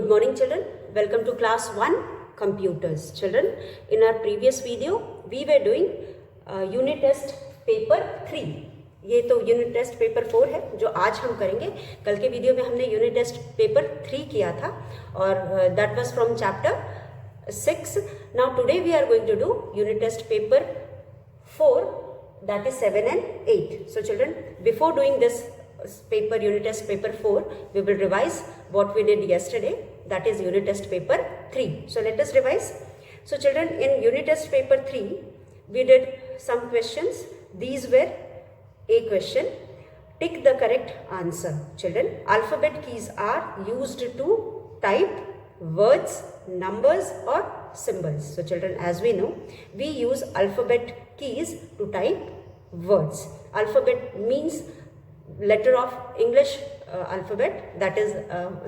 Good morning children, welcome to class 1 computers. Children, in our previous video we were doing unit test paper 3. ये तो unit test paper 4 है जो आज हम करेंगे. कल के वीडियो में हमने यूनिट टेस्ट पेपर 3 किया था और that was from chapter 6. Now today we are going to do unit test paper 4, that is 7 and 8. So children, before doing this paper, unit test paper 4, we will revise what we did yesterday, that is unit test paper 3. So let us revise. So children, in unit test paper 3 we did some questions. These were a question, tick the correct answer. Children, alphabet keys are used to type words, numbers or symbols. So children, as we know, we use alphabet keys to type words. Alphabet means letter of English alphabet, that is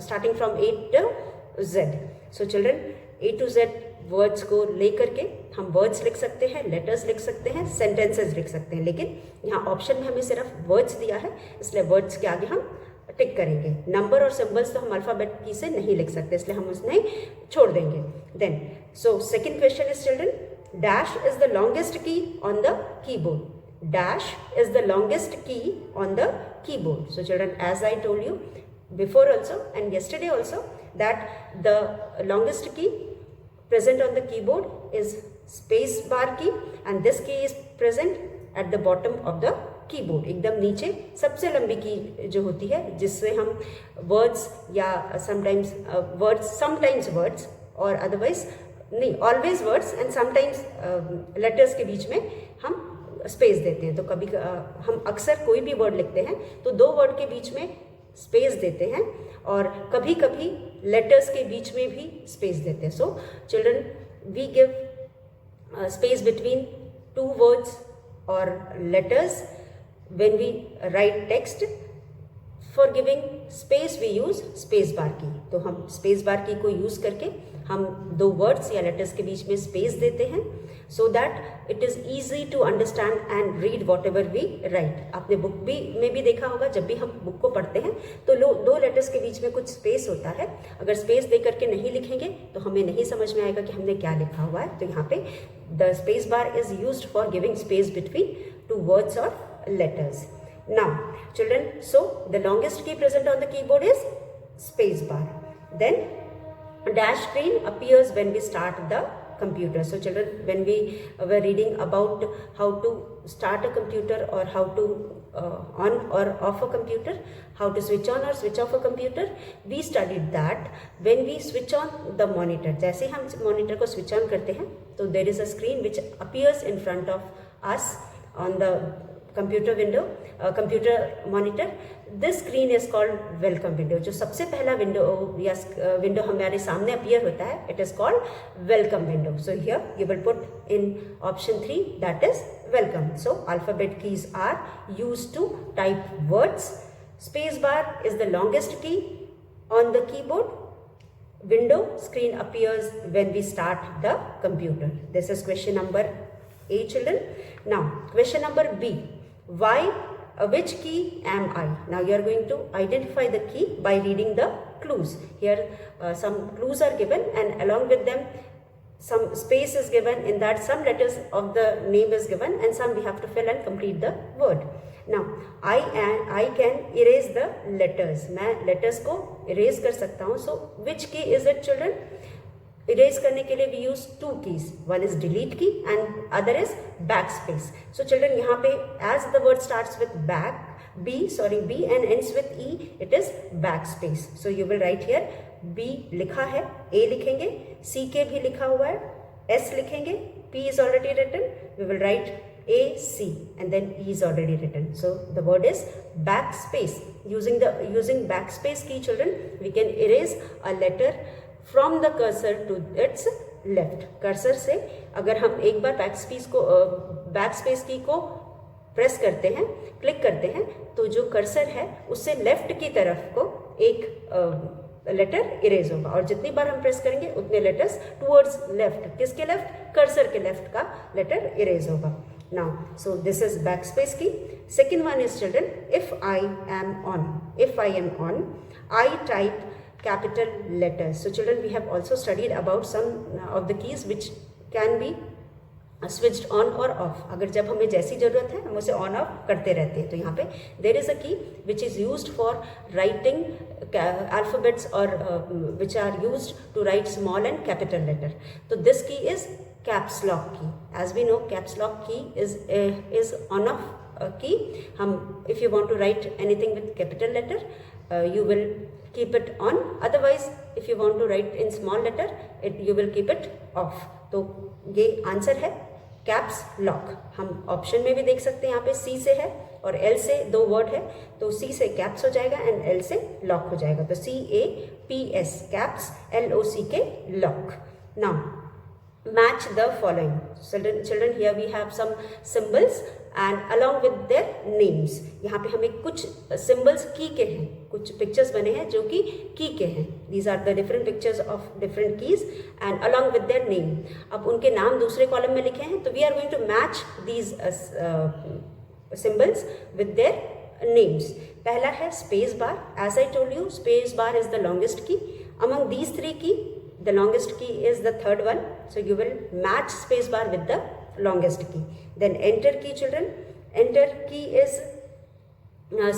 starting from A to Z. So children, A to Z words को लेकर के हम words लिख सकते हैं, letters लिख सकते हैं, सेंटेंसेस लिख सकते हैं, लेकिन यहाँ ऑप्शन में हमें सिर्फ वर्ड्स दिया है, इसलिए वर्ड्स के आगे हम टिक करेंगे. नंबर और सिंबल्स तो हम अल्फाबेट की से नहीं लिख सकते, इसलिए हम उसने छोड़ देंगे. Then so second question is children, dash is the longest key on the keyboard. Dash is the longest key on the keyboard. So children, as I told you before also and yesterday also, that the longest key present on the keyboard is space bar key, and this key is present at the bottom of the keyboard. एकदम नीचे सबसे लंबी की जो होती है, जिससे हम वर्ड्स या समटाइम्स वर्ड्स और अदरवाइज नहीं, always words and sometimes letters के बीच में हम स्पेस देते हैं. तो कभी हम अक्सर कोई भी वर्ड लिखते हैं तो दो वर्ड के बीच में स्पेस देते हैं और कभी कभी लेटर्स के बीच में भी स्पेस देते हैं. So children, we give space between two words और letters when we write text. For giving space we use space bar key. तो हम स्पेस बार की को यूज करके हम दो वर्ड्स या लेटर्स के बीच में स्पेस देते हैं, so that it is easy to understand and read whatever we write. आपने बुक में भी देखा होगा, जब भी हम बुक को पढ़ते हैं तो दो लेटर्स के बीच में कुछ स्पेस होता है. अगर स्पेस दे करके नहीं लिखेंगे तो हमें नहीं समझ में आएगा कि हमने क्या लिखा हुआ है. तो यहाँ पे the space bar is used for giving space between two words और letters. Now children, so the longest key present on the keyboard is space bar. Then a dash screen appears when we start the computer. So children, when we were reading about how to start a computer or how to on or off a computer, how to switch on or switch off a computer, we studied that when we switch on the monitor, जैसे हम monitor को switch on करते हैं तो there is a screen which appears in front of us on the computer window, computer monitor. This screen is called welcome window. जो सबसे पहला window या विंडो हमारे सामने अपीयर होता है, it is called welcome window. So here you will put in option 3, that is welcome. So alphabet keys are used to type words. Space bar is the longest key on the keyboard. Window screen appears when we start the computer. This is question number A, children. Now question number B. Why, which key am I? Now you are going to identify the key by reading the clues. Here some clues are given and along with them some space is given. In that some letters of the name is given and some we have to fill and complete the word. Now I can erase the letters. मैं letters को erase कर सकता हूँ. So which key is it, children? Erase करने के लिए we use two keys. One is delete key and other is back space. So children, यहाँ पे as the word starts with B and ends with E, it is back space. So you will write here B लिखा है, ए लिखेंगे, सी के भी लिखा हुआ है, एस लिखेंगे, P is already written, we will write A, C and then E is already written. So the word is backspace. Using backspace key, children, we can erase a letter from the cursor to its left. Cursor से अगर हम एक बार backspace की को press करते हैं, click करते हैं, तो जो कर्सर है उससे लेफ्ट की तरफ को एक लेटर इरेज होगा और जितनी बार हम प्रेस करेंगे उतने लेटर्स टुवर्ड्स लेफ्ट, किसके लेफ्ट, कर्सर के लेफ्ट का लेटर इरेज होगा. Now, so this is backspace key. Second one is, children, if I am on. If I am on, I type capital letters. So children, we have also studied about some of the keys which can be switched on or off. अगर जब हमें जैसी ज़रूरत है हम उसे on off करते रहते हैं. तो यहाँ पे there is a key which is used for writing alphabets or which are used to write small and capital letter. So this key is caps lock key. As we know, caps lock key is on off key. हम if you want to write anything with capital letter, you will keep it on. Otherwise, if you want to write in small letter, you will keep it off. तो ये answer है caps lock. हम option में भी देख सकते हैं, यहाँ पे सी से है और एल से दो वर्ड है, तो सी से कैप्स हो जाएगा एंड एल से लॉक हो जाएगा. तो CAPS caps, LOCK lock. Now match the following. Children, here we have some symbols and along with their names. यहाँ पे हमें कुछ symbols की के हैं, कुछ pictures बने हैं जो कि की के हैं. These are the different pictures of different keys and along with their name. अब उनके नाम दूसरे कॉलम में लिखे हैं, तो we are going to match these symbols with their names. पहला है space bar. As I told you, space bar is the longest key. Among these three key, the longest key is the third one, so you will match space bar with the longest key. Then enter key, children. Enter key is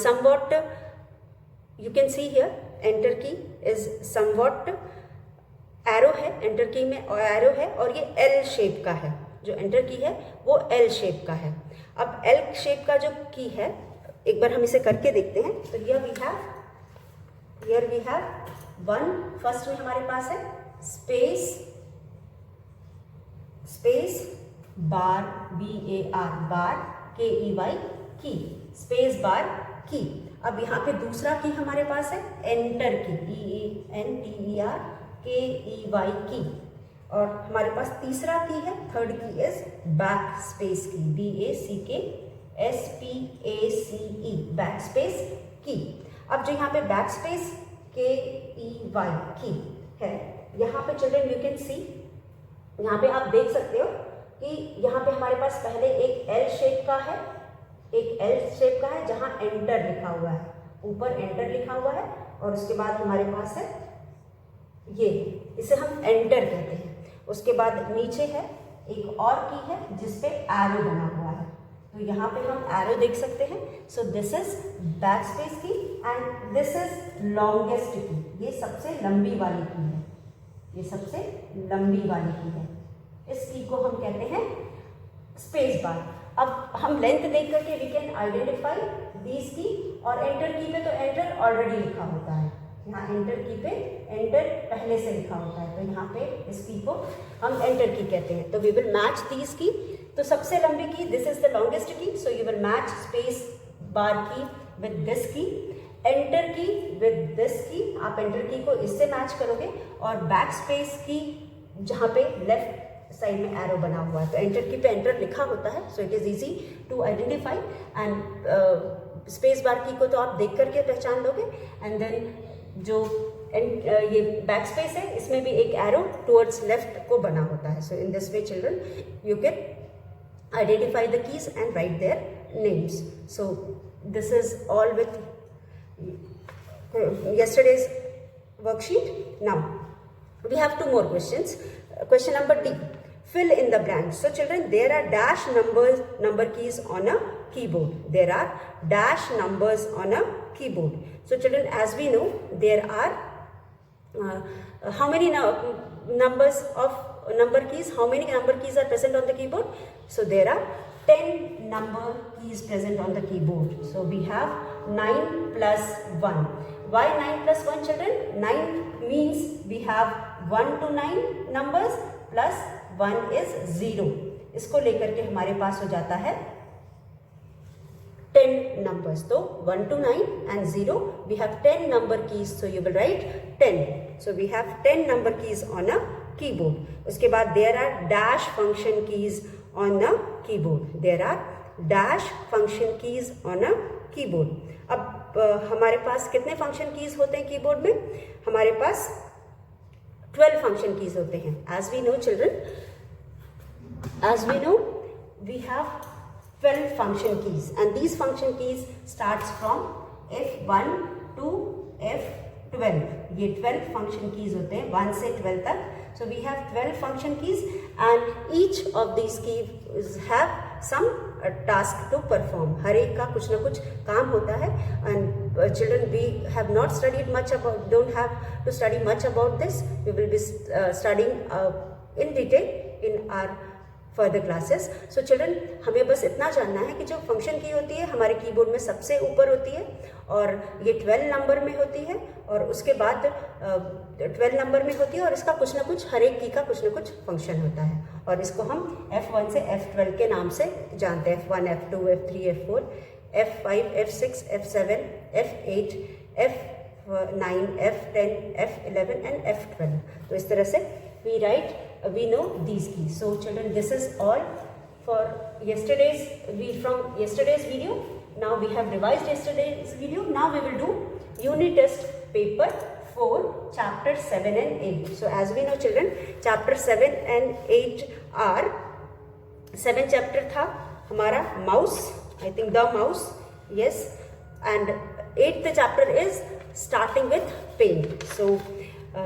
somewhat, you can see here, enter key is somewhat arrow है, enter key में arrow है और ये L shape का है. जो enter key है वो L shape का है. अब L shape का जो key है, एक बार हम इसे करके देखते हैं. तो here we have one, first में हमारे पास है space bar, BAR bar, KEY की, space bar की. अब यहाँ पे दूसरा की हमारे पास है एंटर की, ENTER KEY की. और हमारे पास तीसरा की है, थर्ड की इज बैक स्पेस की, BACKSPACE बैक स्पेस की. अब जो यहाँ पे बैक स्पेस KEY की है, यहाँ पे चिल्ड्रन यू कैन सी, यहाँ पे आप देख सकते हो कि यहाँ पे हमारे पास पहले एक L शेप का है, जहाँ एंटर लिखा हुआ है, ऊपर एंटर लिखा हुआ है और उसके बाद हमारे पास है ये, इसे हम एंटर कहते हैं. उसके बाद नीचे है एक और की है जिसपे एरो बना हुआ है, तो यहाँ पे हम एरो देख सकते हैं. So this is back space key and this is longest key. ये सबसे लंबी वाली की है, ये सबसे लंबी वाली की है. इस की को हम कहते हैं स्पेस बार. अब हम लेंथ देख करके वी कैन आइडेंटिफाई दीज की. और एंटर की पे तो एंटर ऑलरेडी लिखा होता है, यहाँ एंटर की पे एंटर पहले से लिखा होता है, तो यहाँ पे इस की को हम एंटर की कहते हैं. तो वी विल मैच दीज की. तो सबसे लंबी की, दिस इज द लॉन्गेस्ट की, सो you will match space bar की विद दिस की, एंटर की विद दिस की. आप एंटर की को इससे मैच करोगे और बैक स्पेस की जहाँ पे लेफ्ट साइड में एरो बना हुआ है, तो एंटर की पे एंटर लिखा होता है, so it is easy to identify. And space bar key को तो आप देख करके पहचान लोगे. एंड देन जो ये बैक स्पेस है, इसमें भी एक एरो टुवर्ड्स लेफ्ट को बना होता है. So in this way children you can identify the keys and write their names. So this is all with yesterday's worksheet. Now we have two more questions. Question number D, fill in the blanks. So children, there are dash number keys on a keyboard. There are dash numbers on a keyboard. So children, as we know, there are how many numbers of number keys? How many number keys are present on the keyboard? So there are 10 number keys present on the keyboard. So we have 9 plus 1. Why 9 plus 1 children? 9 means we have 1 to 9 numbers plus 1 is 0. इसको लेकर के हमारे पास हो जाता है 10 numbers. तो 1 to 9 and 0, we have 10 number keys. So you will write 10. So we have 10 number keys on a keyboard. उसके बाद there are dash function keys on a keyboard. There are dash function keys on a keyboard. अब हमारे पास कितने function keys होते हैं keyboard में? हमारे पास 12 function keys होते हैं. As we know children, as we know, we have 12 function keys and these function keys starts from F1 to 12, ये 12 फंक्शन कीज होते हैं 1 से 12 तक. So we have 12 function keys and each of these keys have some task to perform. हर एक का कुछ ना कुछ काम होता है. And children, we have not studied much about, don't have to study much about this. We will be studying in detail in our further classes. So children, हमें बस इतना जानना है कि जो फंक्शन की होती है हमारे कीबोर्ड में सबसे ऊपर होती है और ये 12 नंबर में होती है और उसके बाद 12 नंबर में होती है और इसका कुछ ना कुछ, हर एक की का कुछ ना कुछ फंक्शन होता है और इसको हम F1 से F12 के नाम से जानते हैं. F1, F2, F3, F4, F5, F6, F7, F8, F9, F10, F11 and F12. तो इस तरह से we know these keys. So children, this is all for yesterday's video. Now we have revised yesterday's video. Now we will do unit test paper 4 chapter 7 and 8. So as we know children, chapter 7 and 8 are 7 chapter था हमारा mouse, I think the mouse, yes, and 8th chapter is starting with paint. So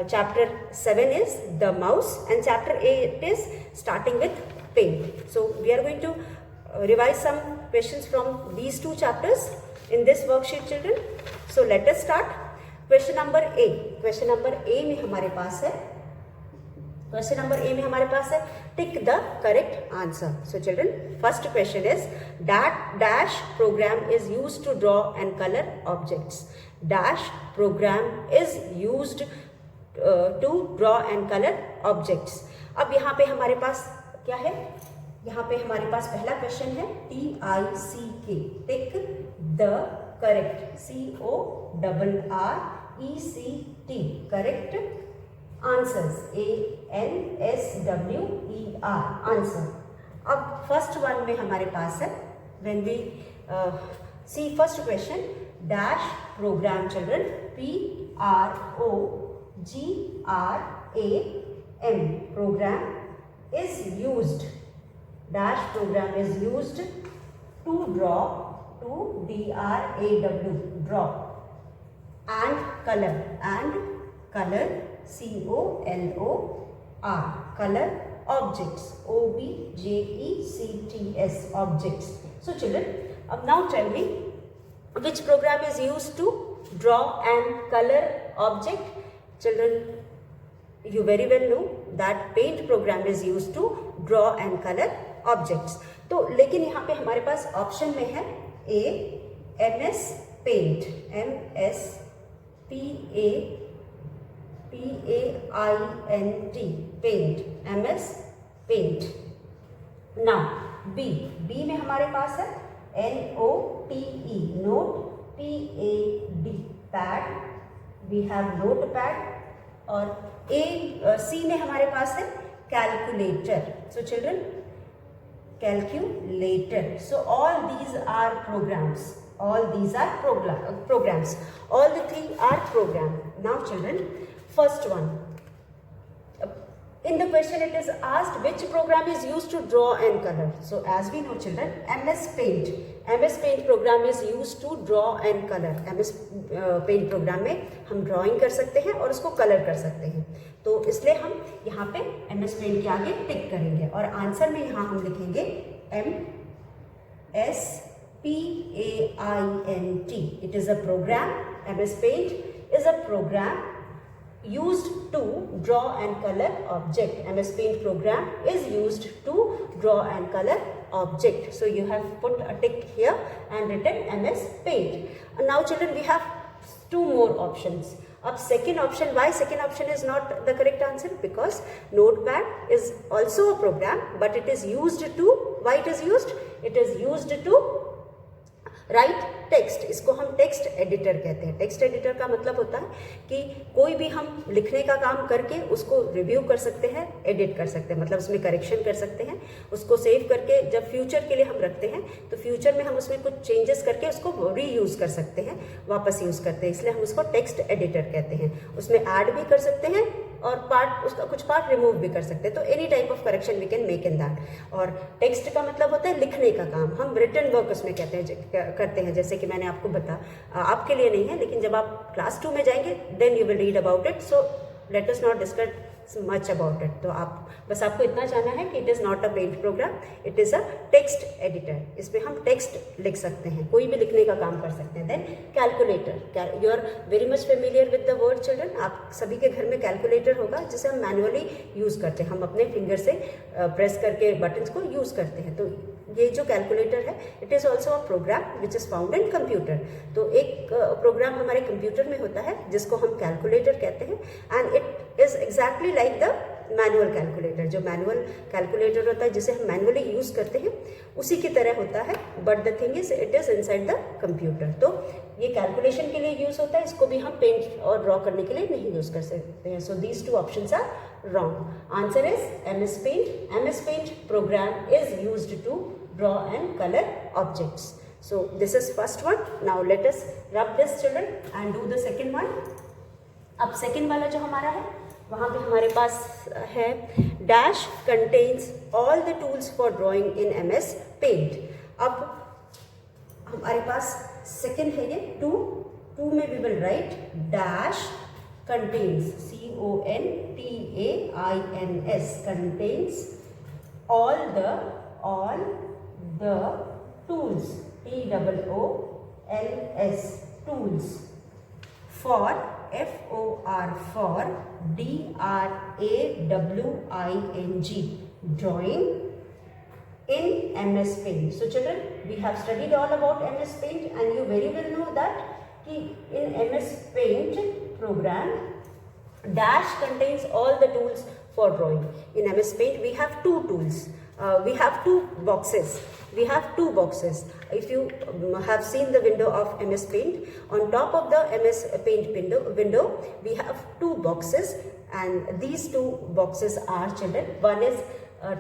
chapter 7 is the mouse and chapter 8 is starting with paint. So we are going to revise some questions from these two chapters in this worksheet children. So let us start. Question number A. Question number A में हमारे पास है, question number A में हमारे पास है tick the correct answer. So children, first question is dash program is used to draw and color objects. Dash program is used to draw and color objects. अब यहाँ पे हमारे पास क्या है, यहाँ पे हमारे पास पहला क्वेश्चन है TICK, tick the correct, CORRECT, correct answers, ANSWER, answer. अब फर्स्ट वन में हमारे पास है, when we see first question, dash program children, PROGRAM program is used, dash program is used to draw, to DRAW, draw, and color, COLOR, color objects, OBJECTS, objects. So children, now tell me which program is used to draw and color object. Children, you very well know that paint program is used to draw and color objects. तो लेकिन यहाँ पे हमारे पास option में है A, MS Paint, MSPAINT, Paint, MS Paint. Now B में हमारे पास है NOTE, Note, PAD, Pad, we have Notepad. और C में हमारे पास है Calculator. So children, calculator. So all these are programs. All these are programs. All the three are program. Now children, first one. In the question it is asked which program is used to draw and color. So as we know children, MS Paint program is used to draw and color. MS Paint program में हम drawing कर सकते हैं और उसको color कर सकते हैं. तो इसलिए हम यहाँ पे MS Paint के आगे टिक करेंगे और आंसर में यहाँ हम लिखेंगे MSPAINT. It is a program. MS Paint is a program used to draw and color object. MS Paint program is used to draw and color object. So you have put a tick here and written MS Paint. And now children, we have two more options. Up second option, why second option is not the correct answer? Because Notepad is also a program, but it is used to, why it is used? It is used to right text. इसको हम text editor कहते हैं. Text editor का मतलब होता है कि कोई भी हम लिखने का काम करके उसको रिव्यू कर सकते हैं, एडिट कर सकते हैं, मतलब उसमें करेक्शन कर सकते हैं, उसको सेव करके जब फ्यूचर के लिए हम रखते हैं तो फ्यूचर में हम उसमें कुछ चेंजेस करके उसको रीयूज कर सकते हैं, वापस यूज़ करते हैं, इसलिए हम उसको टेक्स्ट एडिटर कहते हैं. उसमें ऐड भी कर सकते हैं, और पार्ट उसका कुछ पार्ट रिमूव भी कर सकते हैं। तो any type of correction we can make in that. और टेक्स्ट का मतलब होता है लिखने का काम, हम रिटन वर्क उसमें करते हैं, जैसे कि मैंने आपको आपके लिए नहीं है, लेकिन जब आप क्लास 2 में जाएंगे then you will read about it. So let us not discuss much about it. तो आपको इतना जानना है कि it is not a paint program, it is a text editor. इसमें हम टेक्स्ट लिख सकते हैं, कोई भी लिखने का काम कर सकते हैं। Then calculator, you are very much familiar with the word children. आप सभी के घर में कैलकुलेटर होगा जिसे हम मैनुअली यूज़ करते हैं, हम अपने फिंगर से प्रेस करके बटन्स को यूज़ करते हैं। तो ये जो कैलकुलेटर है it is also a program which is found in computer. तो एक प्रोग्राम हमारे कंप्यूटर में होता है जिसको हम कैलकुलेटर कहते हैं, and it is exactly like the manual calculator. जो मैनुअल कैलकुलेटर होता है जिसे हम मैनुअली यूज़ करते हैं उसी की तरह होता है, but the thing is it is inside the computer. तो ये कैलकुलेशन के लिए यूज़ होता है, इसको भी हम पेंट और ड्रॉ करने के लिए नहीं यूज़ कर सकते हैं। So these two options are wrong. Answer is MS Paint। MS Paint program is used to draw and color objects. So this is first one. Now let us rub this children and do the second one. अब second वाला जो हमारा है वहाँ पे हमारे पास है dash contains all the tools for drawing in MS Paint। अब हमारे पास second है ये 2 में we will write dash contains CONTAINS contains all the tools TOOLS tools for for DRAWING drawing in MS Paint। So children, we have studied all about MS Paint and you very well know that in MS Paint program dash contains all the tools for drawing। In MS Paint we have two tools, we have two boxes. If you have seen the window of MS Paint, on top of the MS Paint window we have two boxes, and these two boxes are children, one is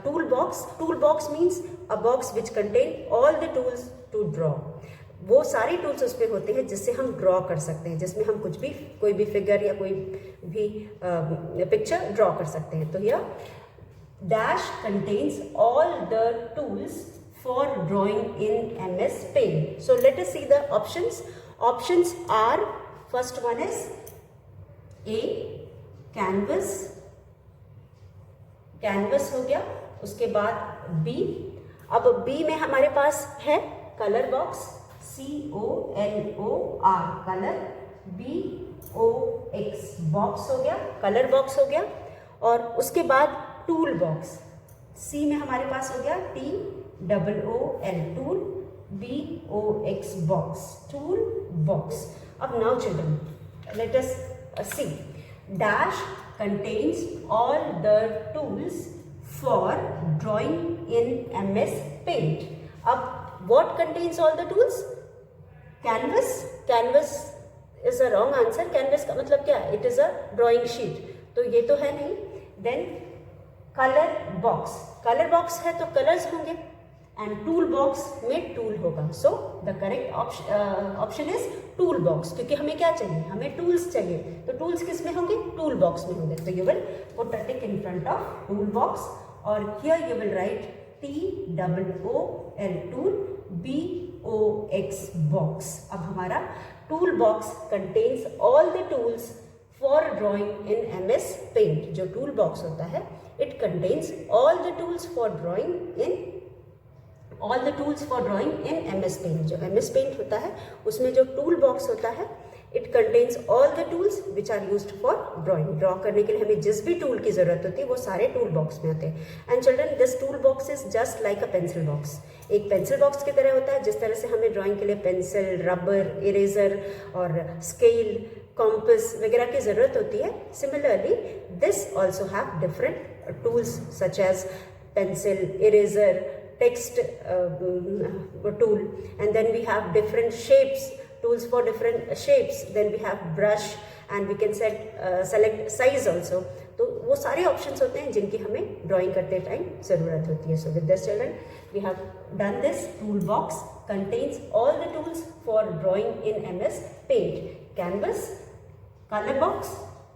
toolbox means a box which contain all the tools to draw। वो सारे tools उसमें होते हैं जिससे हम draw कर सकते हैं, जिसमें हम कोई भी फिगर या कोई भी पिक्चर ड्रॉ कर सकते हैं। तो यह dash contains all the tools for drawing in MS Paint। So let us see the options are, first one is A canvas हो गया, उसके बाद B। अब B में हमारे पास है colour box COLOR colour, BOX box हो गया, कलर बॉक्स हो गया। और उसके बाद टूल बॉक्स, C में हमारे पास हो गया TOOL tool, BOX box tool box. अब now children let us C dash contains all the tools for drawing in MS Paint। अब what contains all the tools? Canvas is a wrong answer। canvas का मतलब क्या है? It is a drawing sheet, तो ये तो है नहीं। then कलर बॉक्स है तो कलर्स होंगे, एंड टूल बॉक्स में टूल होगा। So the correct option is tool box, क्योंकि हमें क्या चाहिए? हमें टूल्स चाहिए, तो टूल्स किस में होंगे? टूल बॉक्स में होंगे। तो you will put a tick in front of tool box, और here you will write TOOL tool, BOX box. अब हमारा tool box contains all the tools for drawing in MS Paint। जो tool box होता है it contains all the tools for drawing in MS Paint। जो MS Paint होता है उसमें जो टूल बॉक्स होता है it contains all the tools which are used for drawing। Draw करने के लिए हमें जिस भी टूल की ज़रूरत होती है वो सारे टूल बॉक्स में होते हैं। And children this tool box is just like a pencil box. एक पेंसिल बॉक्स की तरह होता है, जिस तरह से हमें ड्राइंग के लिए पेंसिल, रबर, इरेजर और स्केल, कॉम्पस वगैरह की ज़रूरत होती है, similarly this also have different tools such as pencil, eraser, text tool, and then we have different shapes, tools for different shapes, then we have brush and we can select size also। तो वो सारे options होते हैं जिनकी हमें drawing करते time ज़रूरत होती है। So with this children we have done this. Tool box contains all the tools for drawing in MS Paint। Canvas, colour box,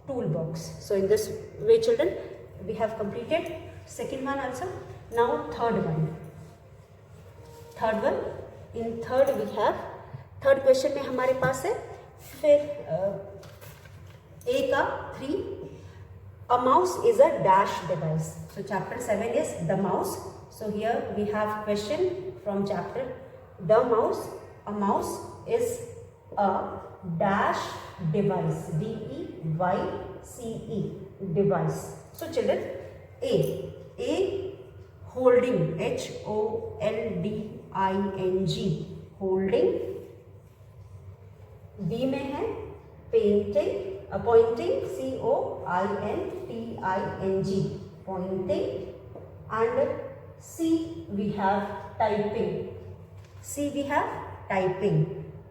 toolbox. So in this way children, we have completed second one also. Now third one. In third we have, third question में हमारे पास है फिर ए का 3, a mouse is a dash device. So chapter 7 is the mouse. So here we have question from chapter the mouse. A mouse is a dash device, D-E-Y-C-E, device. So children, A holding, H-O-L-D-I-N-G, holding. B में है painting, pointing, C-O-I-N-T-I-N-G, pointing. And C we have typing.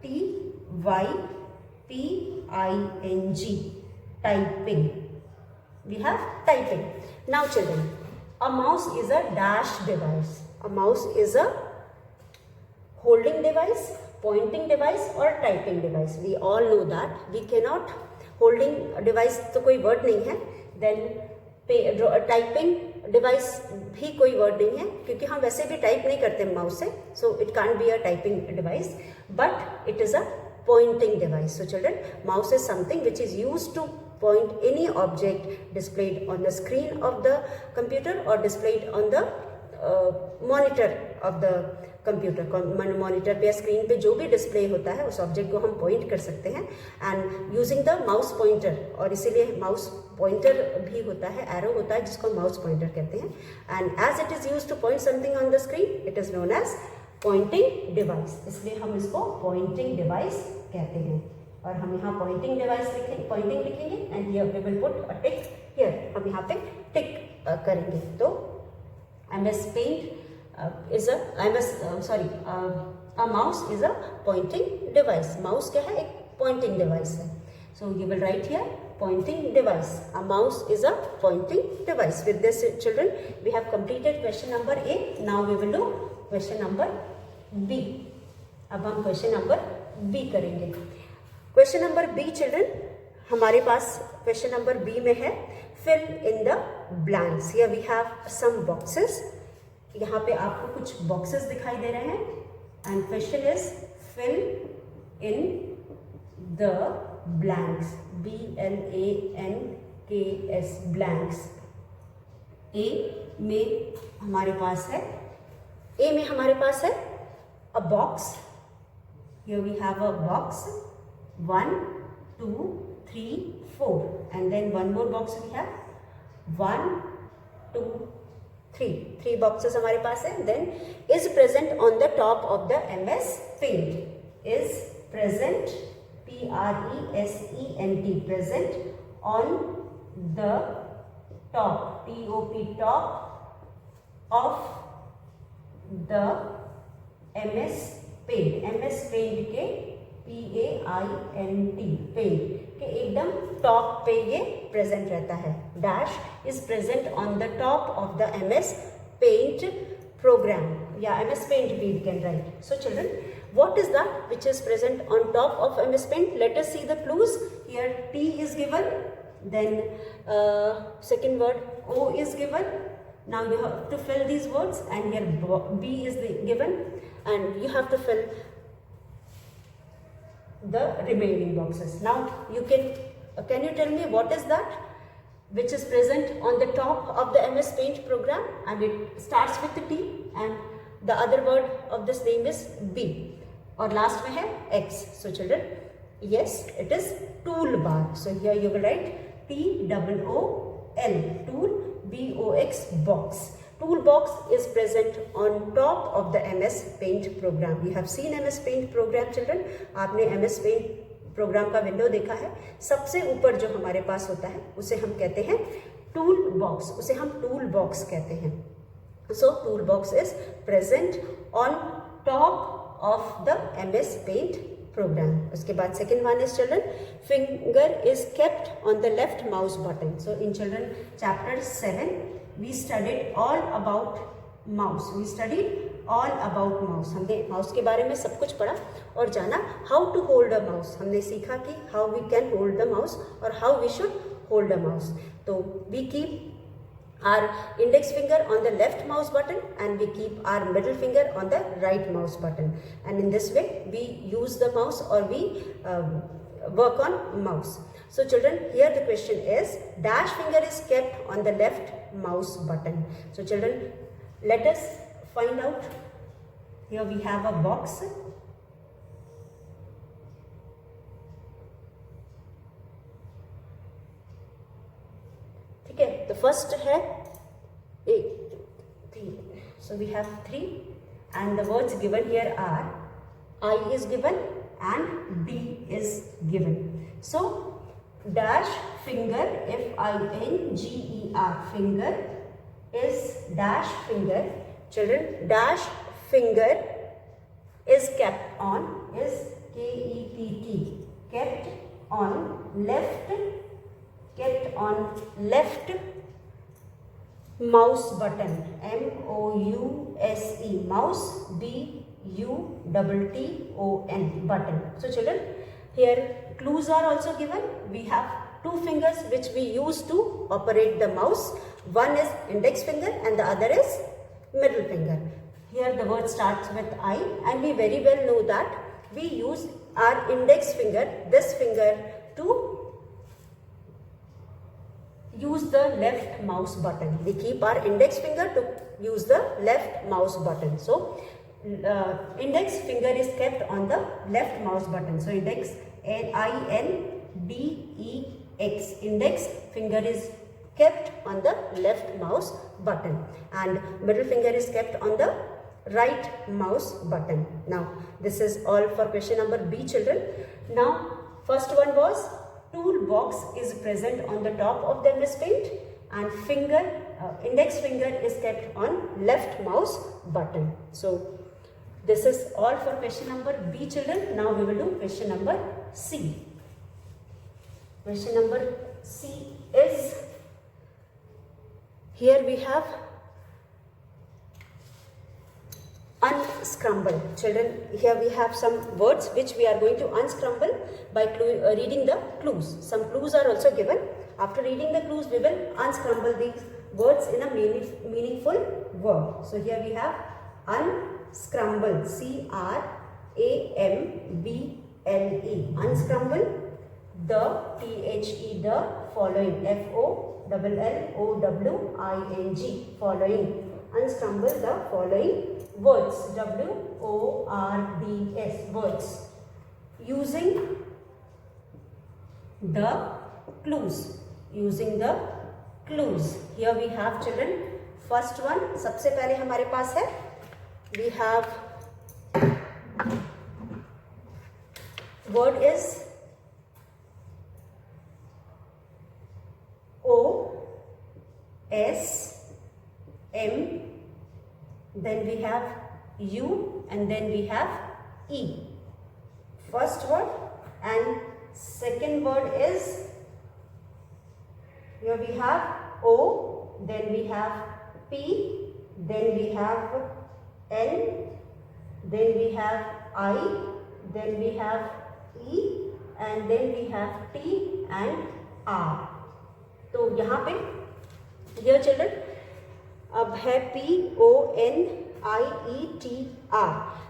T-Y-P-I-N-G, typing. We have typing. Now children, a mouse is a dash device. A mouse is a holding device, pointing device or typing device. We all know that. We cannot, holding device तो कोई word नहीं है, then typing device भी कोई word नहीं है, क्योंकि हम वैसे भी टाइप नहीं करते माउस से, so it can't be a typing device, but it is a pointing device. So children, mouse is something which is used to point any object displayed on the screen of the computer or displayed on the monitor of the computer. Monitor पे या screen पे जो भी display होता है उस object को हम पॉइंट कर सकते हैं and using the mouse pointer, और इसीलिए माउस पॉइंटर भी होता है, एरो होता है जिसको माउस पॉइंटर कहते हैं. And as it is used to point something on the screen, it is known as pointing device. इसलिए हम इसको पॉइंटिंग डिवाइस कहते हैं. और हम यहाँ पॉइंटिंग डिवाइस लिखेंगे, पॉइंटिंग लिखेंगे and here we will put a tick here. हम यहाँ पे टिक करेंगे. तो MS Paint is a mouse is a pointing device. Mouse क्या है? एक pointing device है. So you will write here pointing device. A mouse is a pointing device. With this children, we have completed question number A. Now we will do question number B. अब हम question number B करेंगे. Question number B children, हमारे पास question number B में है fill in the blanks. Here we have some boxes. यहाँ पे आपको कुछ बॉक्सेस दिखाई दे रहे हैं and question is fill in the blanks, BLANKS, blanks. A में हमारे पास है a box. Here we have a box 1 2 3 4 and then one more box we have 1 2 3 boxes हमारे पास है. Then is present on the top of the MS Paint. Is present, PRESENT, present on the top, TOP, top of the MS Paint. MS Paint के PAINT, paint के एकदम top पे ये present रहता है. Dash is present on the top of the MS Paint program, या MS Paint भी we can write. So children, what is that which is present on top of MS Paint? Let us see the clues. Here T is given, then second word O is given. Now you have to fill these words, and here B is given, and you have to fill the remaining boxes. Now you can you tell me what is that which is present on the top of the MS Paint program, and it starts with the T and the other word of this name is B और last में है X. So children, yes, it is toolbar. So here you will write TOOL, tool, BOX, box. Toolbox is present on top of the MS Paint program. You have seen MS Paint program children. आपने MS Paint programme का window देखा है. सबसे ऊपर जो हमारे पास होता है उसे हम कहते हैं टूल बॉक्स, उसे हम टूल बॉक्स कहते हैं. So tool box is present on top of the MS Paint program. उसके बाद second one is children finger is kept on the left mouse button. So in children chapter 7 we studied all about mouse. हमने mouse के बारे में सब कुछ पढ़ा और जाना. How to hold a mouse, हमने सीखा कि how we can hold the mouse और how we should hold a mouse. So we keep our index finger on the left mouse button and we keep our middle finger on the right mouse button, and in this way we use the mouse or we work on mouse. So children, here the question is, dash finger is kept on the left mouse button. So children, let us find out. Here we have a box. Okay, the first है A, 3. So we have 3 and the words given here are I is given and B is given. So dash finger, F-I-N-G-E-R, finger is dash finger. Children, dash finger is kept on, is K-E-P-T, kept on left mouse button, M-O-U-S-E, mouse, B-U-T-T-O-N, button. So children, here clues are also given. We have 2 fingers which we use to operate the mouse. One is index finger and the other is middle finger. Here the word starts with I, and we very well know that we use our index finger, this finger, to use the left mouse button. We keep our index finger to use the left mouse button. So index finger is kept on the left mouse button. So index, I-N-D-E-X, index finger is kept on the left mouse button and middle finger is kept on the right mouse button. Now this is all for question number B, children. Now first one was toolbox is present on the top of the wristband and index finger is kept on left mouse button. So this is all for question number B, children. Now we will do question number C. Question number C is, here we have unscramble. Children, here we have some words which we are going to unscramble by reading the clues. Some clues are also given. After reading the clues, we will unscramble these words in a meaningful word. So here we have unscramble, C-R-A-M-B-L-E, unscramble. The, T-H-E, the, following, F-O-L-L-O-W-I-N-G, following. Unscramble the following words, W-O-R-D-S, words, using the clues, using the clues. Here we have, children, first one, सबसे पहले हमारे पास है, we have word is O-S-M, then we have U and then we have E. First word, and second word is, here we have O, then we have P, then we have L, then we have I, then we have E, and then we have T and R. तो यहाँ पे dear children, अब है P-O-N-I-E-T-R.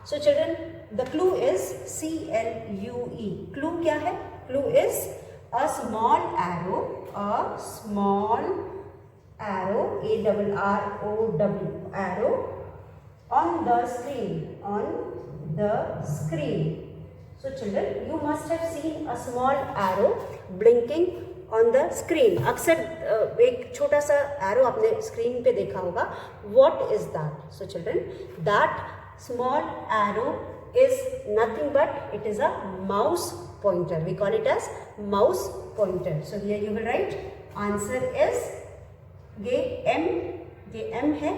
So children, the clue is C-L-U-E. Clue क्या है? Clue is a small arrow, A-R-R-O-W, arrow on the screen, So children, you must have seen a small arrow blinking on the screen. अक्सर एक छोटा सा arrow आपने screen पे देखा होगा. What is that? So children, that small arrow is nothing but it is a mouse pointer. We call it as mouse pointer. So here you will write answer is ये M है,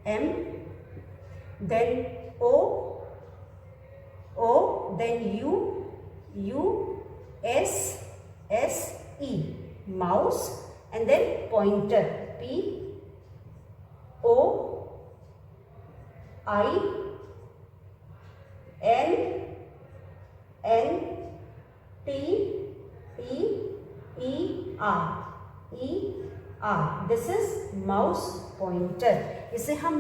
M, then O, then U, S, E, mouse, and then pointer, P, O, I, N, T, E, R, this is mouse pointer, इसे हम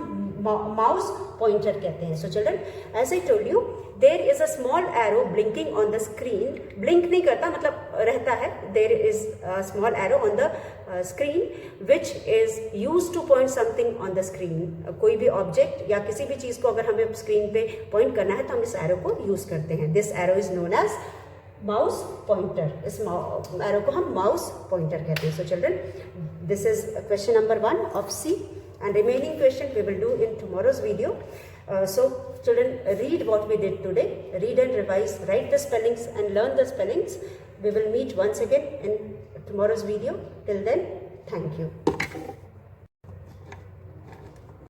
mouse pointer कहते हैं. So children, as I told you, there is a small arrow blinking on the screen. Blink नहीं करता, मतलब रहता है. There is a small arrow on the screen which is use to point something on the screen. कोई भी object या किसी भी चीज को अगर हमें स्क्रीन पे पॉइंट करना है तो हम इस एरो को यूज करते हैं. This arrow is known as mouse pointer. इस एरो को हम माउस पॉइंटर कहते हैं. So children, this is question number 1 of C, and remaining question we will do in tomorrow's video. So children, read what we did today, read and revise, write the spellings and learn the spellings. We will meet once again in tomorrow's video. Till then, thank you.